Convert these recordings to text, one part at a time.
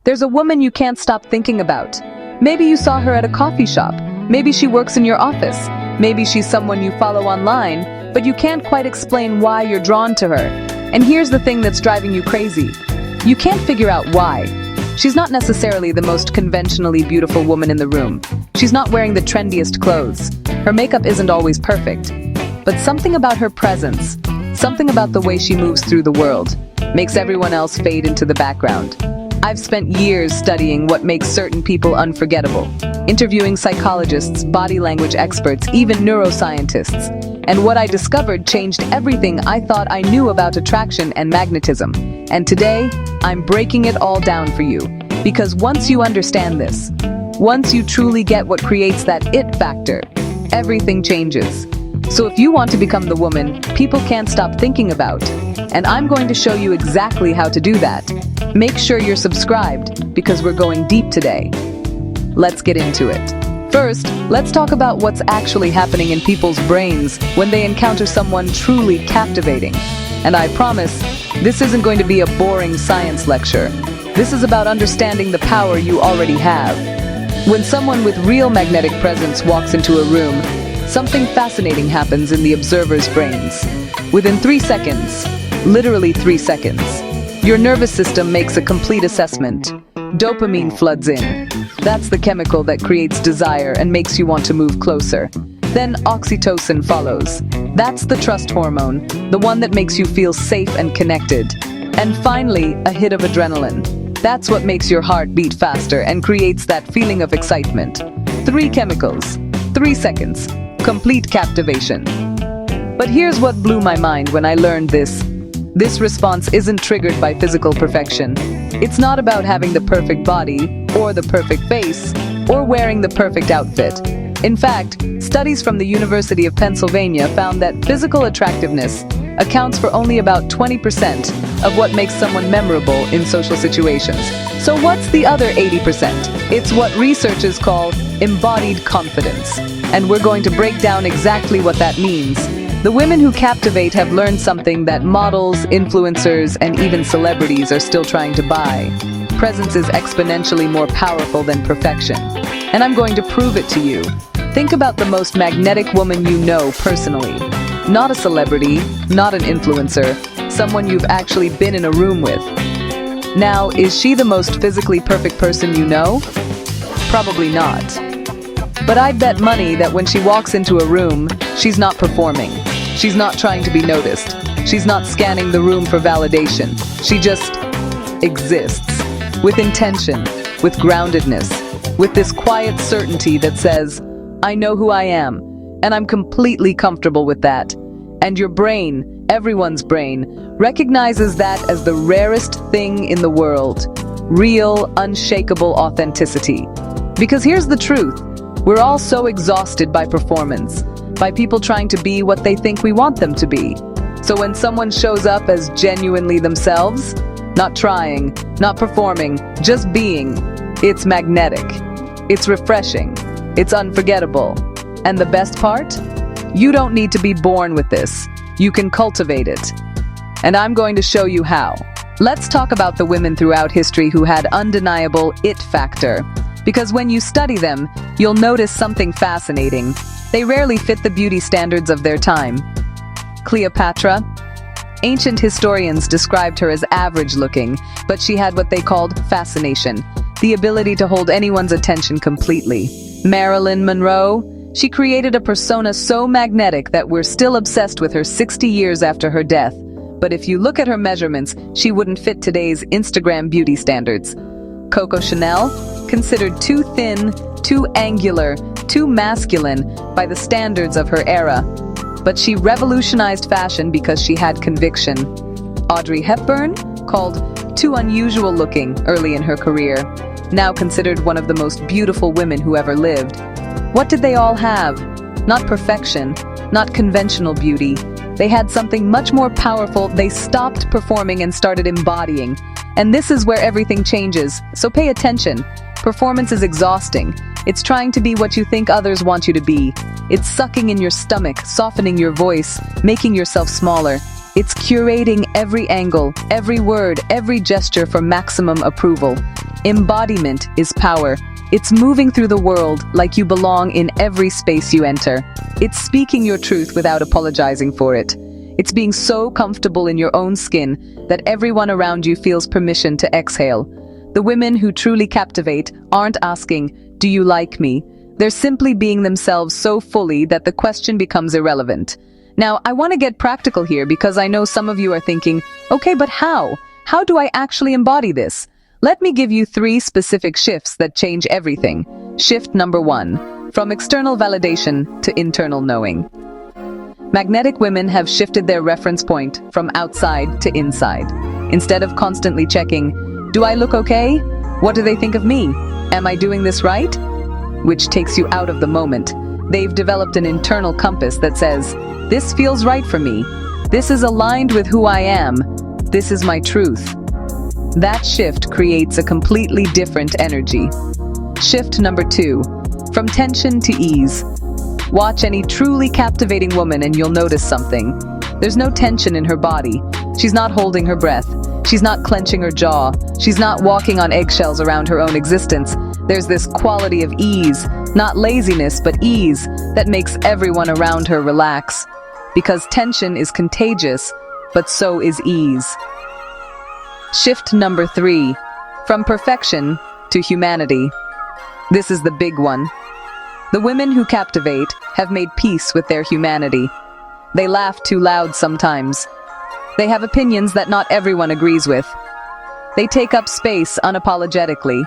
There's a woman you can't stop thinking about. Maybe you saw her at a coffee shop. Maybe she works in your office. Maybe she's someone you follow online, but you can't quite explain why you're drawn to her. And here's the thing that's driving you crazy. You can't figure out why. She's not necessarily the most conventionally beautiful woman in the room. She's not wearing the trendiest clothes. Her makeup isn't always perfect. But something about her presence, something about the way she moves through the world, makes everyone else fade into the background. I've spent years studying what makes certain people unforgettable, interviewing psychologists, body language experts, even neuroscientists. And what I discovered changed everything I thought I knew about attraction and magnetism. And today, I'm breaking it all down for you. Because once you understand this, once you truly get what creates that it factor, everything changes. So if you want to become the woman people can't stop thinking about, and I'm going to show you exactly how to do that, make sure you're subscribed because we're going deep today. Let's get into it. First, let's talk about what's actually happening in people's brains when they encounter someone truly captivating. And I promise, this isn't going to be a boring science lecture. This is about understanding the power you already have. When someone with real magnetic presence walks into a room, something fascinating happens in the observer's brains. Within 3 seconds, literally 3 seconds, your nervous system makes a complete assessment. Dopamine floods in. That's the chemical that creates desire and makes you want to move closer. Then oxytocin follows. That's the trust hormone, the one that makes you feel safe and connected. And finally, a hit of adrenaline. That's what makes your heart beat faster and creates that feeling of excitement. 3 chemicals, 3 seconds, complete captivation. But here's what blew my mind when I learned this. This response isn't triggered by physical perfection. It's not about having the perfect body, or the perfect face, or wearing the perfect outfit. In fact, studies from the University of Pennsylvania found that physical attractiveness accounts for only about 20% of what makes someone memorable in social situations. So what's the other 80%? It's what researchers call embodied confidence. And we're going to break down exactly what that means. The women who captivate have learned something that models, influencers, and even celebrities are still trying to buy. Presence is exponentially more powerful than perfection. And I'm going to prove it to you. Think about the most magnetic woman you know personally. Not a celebrity, not an influencer, someone you've actually been in a room with. Now, is she the most physically perfect person you know? Probably not. But I'd bet money that when she walks into a room, she's not performing. She's not trying to be noticed. She's not scanning the room for validation. She just exists. With intention, with groundedness, with this quiet certainty that says, I know who I am, and I'm completely comfortable with that. And your brain, everyone's brain, recognizes that as the rarest thing in the world. Real, unshakable authenticity. Because here's the truth. We're all so exhausted by performance, by people trying to be what they think we want them to be. So when someone shows up as genuinely themselves, not trying, not performing, just being, it's magnetic, it's refreshing, it's unforgettable. And the best part? You don't need to be born with this. You can cultivate it. And I'm going to show you how. Let's talk about the women throughout history who had undeniable it factor. Because when you study them, you'll notice something fascinating. They rarely fit the beauty standards of their time. Cleopatra? Ancient historians described her as average-looking, but she had what they called fascination, the ability to hold anyone's attention completely. Marilyn Monroe? She created a persona so magnetic that we're still obsessed with her 60 years after her death. But if you look at her measurements, she wouldn't fit today's Instagram beauty standards. Coco Chanel? Considered too thin, too angular, too masculine by the standards of her era. But she revolutionized fashion because she had conviction. Audrey Hepburn? Called too unusual looking early in her career. Now considered one of the most beautiful women who ever lived. What did they all have? Not perfection, not conventional beauty. They had something much more powerful. They stopped performing and started embodying. And this is where everything changes, so pay attention. Performance is exhausting. It's trying to be what you think others want you to be. It's sucking in your stomach, softening your voice, making yourself smaller. It's curating every angle, every word, every gesture for maximum approval. Embodiment is power. It's moving through the world like you belong in every space you enter. It's speaking your truth without apologizing for it. It's being so comfortable in your own skin that everyone around you feels permission to exhale. The women who truly captivate aren't asking, "Do you like me?" They're simply being themselves so fully that the question becomes irrelevant. Now, I want to get practical here because I know some of you are thinking, okay, but how? How do I actually embody this? Let me give you 3 specific shifts that change everything. Shift number 1, from external validation to internal knowing. Magnetic women have shifted their reference point from outside to inside. Instead of constantly checking, do I look okay? What do they think of me? Am I doing this right? Which takes you out of the moment. They've developed an internal compass that says, this feels right for me. This is aligned with who I am. This is my truth. That shift creates a completely different energy. Shift number 2, from tension to ease. Watch any truly captivating woman and you'll notice something. There's no tension in her body. She's not holding her breath. She's not clenching her jaw. She's not walking on eggshells around her own existence. There's this quality of ease, not laziness, but ease, that makes everyone around her relax. Because tension is contagious, but so is ease. Shift number 3, from perfection to humanity. This is the big one. The women who captivate have made peace with their humanity. They laugh too loud sometimes. They have opinions that not everyone agrees with. They take up space unapologetically.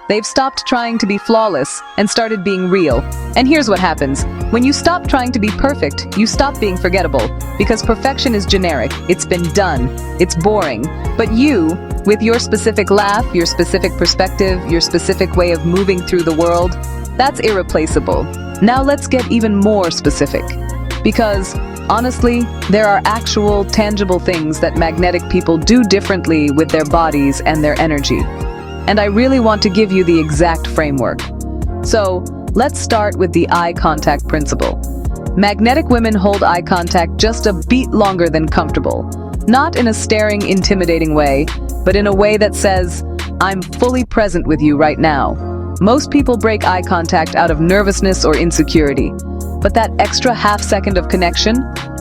They've stopped trying to be flawless and started being real. And here's what happens. When you stop trying to be perfect, you stop being forgettable. Because perfection is generic. It's been done. It's boring. But you, with your specific laugh, your specific perspective, your specific way of moving through the world, that's irreplaceable. Now let's get even more specific. Because, honestly, there are actual, tangible things that magnetic people do differently with their bodies and their energy. And I really want to give you the exact framework. So, let's start with the eye contact principle. Magnetic women hold eye contact just a beat longer than comfortable. Not in a staring, intimidating way, but in a way that says, I'm fully present with you right now. Most people break eye contact out of nervousness or insecurity. But that extra half second of connection,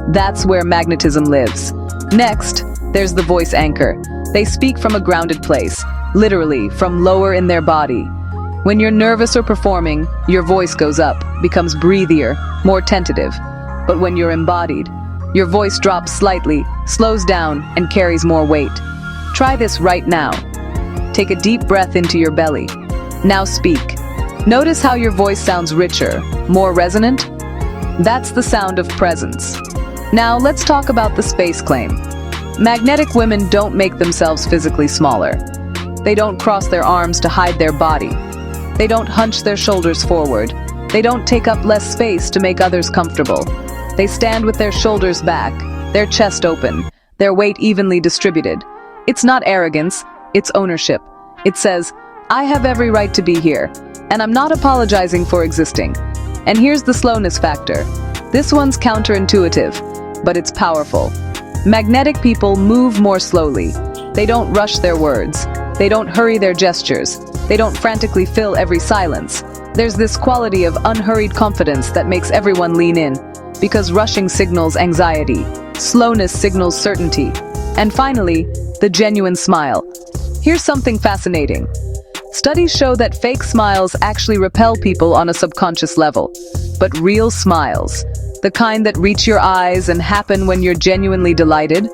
that's where magnetism lives. Next, there's the voice anchor. They speak from a grounded place, literally from lower in their body. When you're nervous or performing, your voice goes up, becomes breathier, more tentative. But when you're embodied, your voice drops slightly, slows down, and carries more weight. Try this right now. Take a deep breath into your belly. Now speak. Notice how your voice sounds richer, more resonant. That's the sound of presence. Now let's talk about the space claim. Magnetic women don't make themselves physically smaller. They don't cross their arms to hide their body. They don't hunch their shoulders forward. They don't take up less space to make others comfortable. They stand with their shoulders back, their chest open, their weight evenly distributed. It's not arrogance, it's ownership. It says, I have every right to be here, and I'm not apologizing for existing. And here's the slowness factor. This one's counterintuitive, but it's powerful. Magnetic people move more slowly. They don't rush their words. They don't hurry their gestures. They don't frantically fill every silence. There's this quality of unhurried confidence that makes everyone lean in, because rushing signals anxiety, slowness signals certainty. And finally, the genuine smile. Here's something fascinating. Studies show that fake smiles actually repel people on a subconscious level. But real smiles, the kind that reach your eyes and happen when you're genuinely delighted,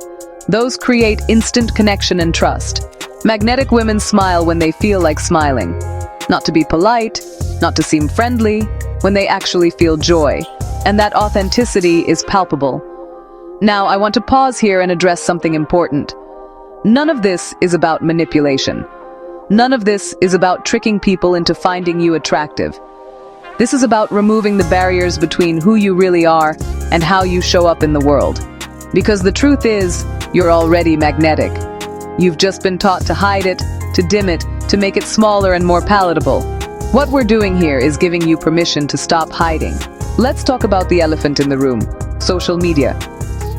those create instant connection and trust. Magnetic women smile when they feel like smiling. Not to be polite, not to seem friendly, when they actually feel joy. And that authenticity is palpable. Now, I want to pause here and address something important. None of this is about manipulation. None of this is about tricking people into finding you attractive. This is about removing the barriers between who you really are and how you show up in the world. Because the truth is, you're already magnetic. You've just been taught to hide it, to dim it, to make it smaller and more palatable. What we're doing here is giving you permission to stop hiding. Let's talk about the elephant in the room, social media.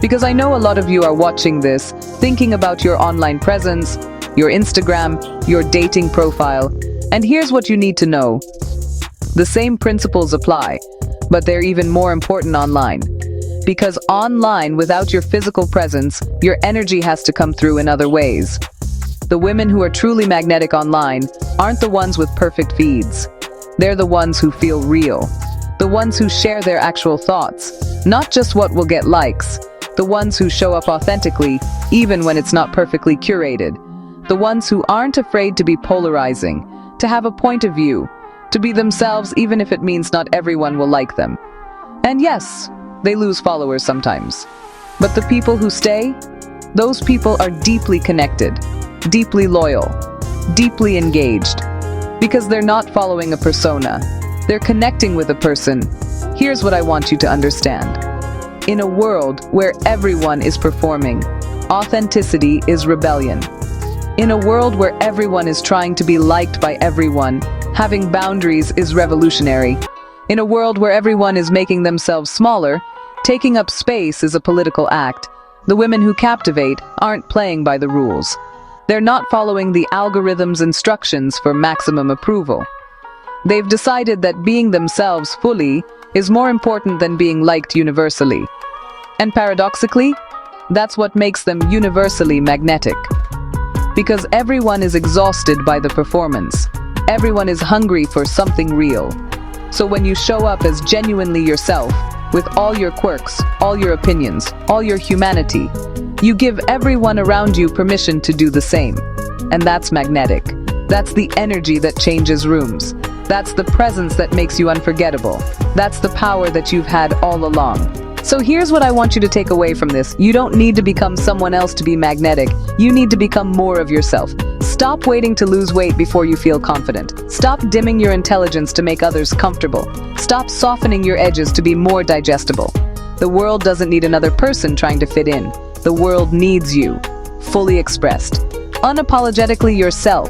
Because I know a lot of you are watching this, thinking about your online presence, your Instagram, your dating profile, and here's what you need to know. The same principles apply, but they're even more important online. Because online, without your physical presence, your energy has to come through in other ways. The women who are truly magnetic online aren't the ones with perfect feeds. They're the ones who feel real. The ones who share their actual thoughts, not just what will get likes. The ones who show up authentically, even when it's not perfectly curated. The ones who aren't afraid to be polarizing, to have a point of view, to be themselves even if it means not everyone will like them. And yes, they lose followers sometimes. But the people who stay, those people are deeply connected, deeply loyal, deeply engaged. Because they're not following a persona, they're connecting with a person. Here's what I want you to understand. In a world where everyone is performing, authenticity is rebellion. In a world where everyone is trying to be liked by everyone, having boundaries is revolutionary. In a world where everyone is making themselves smaller, taking up space is a political act. The women who captivate aren't playing by the rules. They're not following the algorithm's instructions for maximum approval. They've decided that being themselves fully is more important than being liked universally. And paradoxically, that's what makes them universally magnetic. Because everyone is exhausted by the performance. Everyone is hungry for something real. So when you show up as genuinely yourself, with all your quirks, all your opinions, all your humanity, you give everyone around you permission to do the same. And that's magnetic. That's the energy that changes rooms. That's the presence that makes you unforgettable. That's the power that you've had all along. So here's what I want you to take away from this. You don't need to become someone else to be magnetic. You need to become more of yourself. Stop waiting to lose weight before you feel confident. Stop dimming your intelligence to make others comfortable. Stop softening your edges to be more digestible. The world doesn't need another person trying to fit in. The world needs you, fully expressed. Unapologetically yourself,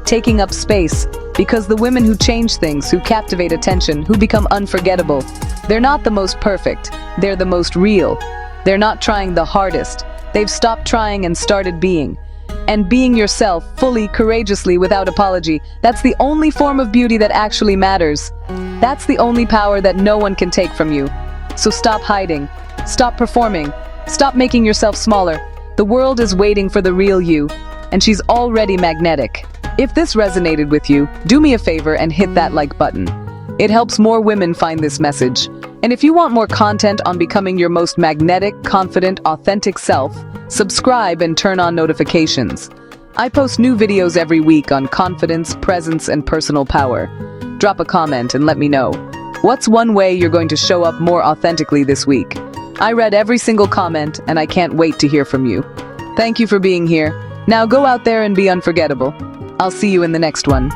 taking up space, because the women who change things, who captivate attention, who become unforgettable, they're not the most perfect, they're the most real. They're not trying the hardest. They've stopped trying and started being. And being yourself, fully, courageously, without apology, that's the only form of beauty that actually matters. That's the only power that no one can take from you. So stop hiding, stop performing, stop making yourself smaller. The world is waiting for the real you, and she's already magnetic. If this resonated with you, do me a favor and hit that like button. It helps more women find this message. And if you want more content on becoming your most magnetic, confident, authentic self, subscribe and turn on notifications. I post new videos every week on confidence, presence, and personal power. Drop a comment and let me know. What's one way you're going to show up more authentically this week? I read every single comment and I can't wait to hear from you. Thank you for being here. Now go out there and be unforgettable. I'll see you in the next one.